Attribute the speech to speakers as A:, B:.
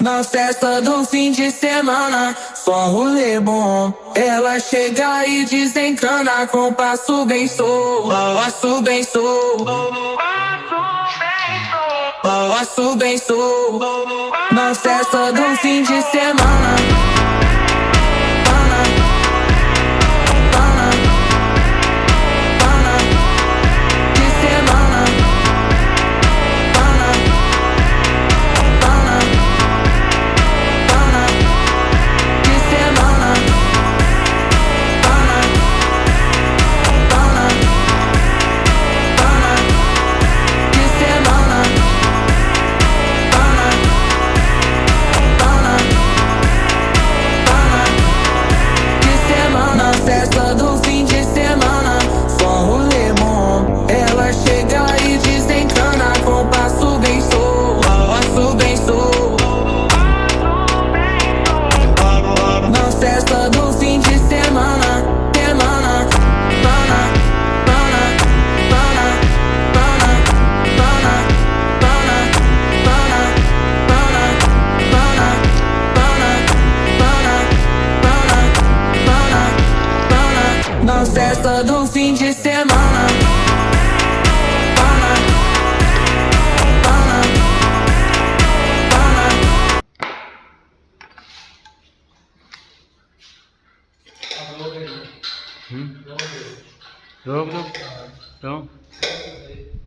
A: Na festa do fim de semana, só um rolê bom. Ela chega e desencana com passo bem solto, passo bem solto, passo bem solto. Na festa do fim de semana, de semana, de semana, de semana, de semana. Na festa do fim de semana, só um rolê bom. Ela chega e desencana com passo bem solto, passo bem solto. Na festa do fim de semana, semana, pana, pana, pana, pana, pana, pana, pana, pana, pana, pana, pana, pana, pana. Na festa do fim de semana, pana, pana, pana.
B: Yok yok. Tamam.